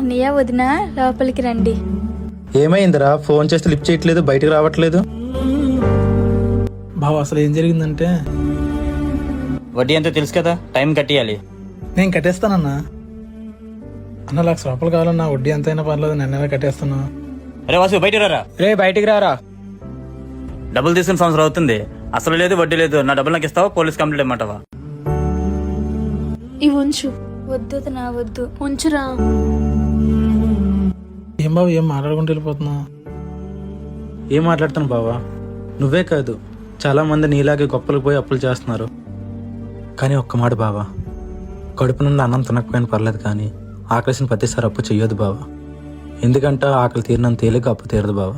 అన్నయ్య వదిన లోపలికి రండి. ఏమైందిరా? ఫోన్ చేస్తే లిఫ్ట్ చేయట్లేదు, బయటకు రావట్లేదు. బావ అసలు ఏం జరిగిందంటే వడ్డీ అంతా తెలుసు కదా, టైం కట్టియాలి. నేను కట్టేస్తానన్నా. అన్న ₹1,00,000 కావాలన్నా, వడ్డీ ఎంతైనా పర్లేదు, నెల కట్టేస్తాను. అరే వాసు బయటికి రారా. రే బయటికి రారా. డబ్బులు తీసుకుని సంవత్సరం అవుతుంది, అసలు లేదు వడ్డీ లేదు. నా డబ్బులు నాకు ఇస్తావా, పోలీస్ కంప్లైంట్ ఇమ్మంటావా? ఇవి ఉంచు. వద్దు వదినా, వద్దు. ఉంచురా. ఏం బావ ఏం మాట్లాడుకుంటూ వెళ్ళిపోతున్నావు? ఏం మాట్లాడుతాను బావా? నువ్వే కాదు, చాలా మంది నీలాగే గొప్పలకు పోయి అప్పులు చేస్తున్నారు. కానీ ఒక్క మాట బావా, కడుపు నుండి అన్నం తినకపోయినా పర్లేదు, కానీ ఆకలిసిన ప్రతిసారి అప్పు చెయ్యొద్దు బావా. ఎందుకంటే ఆకలి తీరినంత తేలిక అప్పు తీరదు బావా.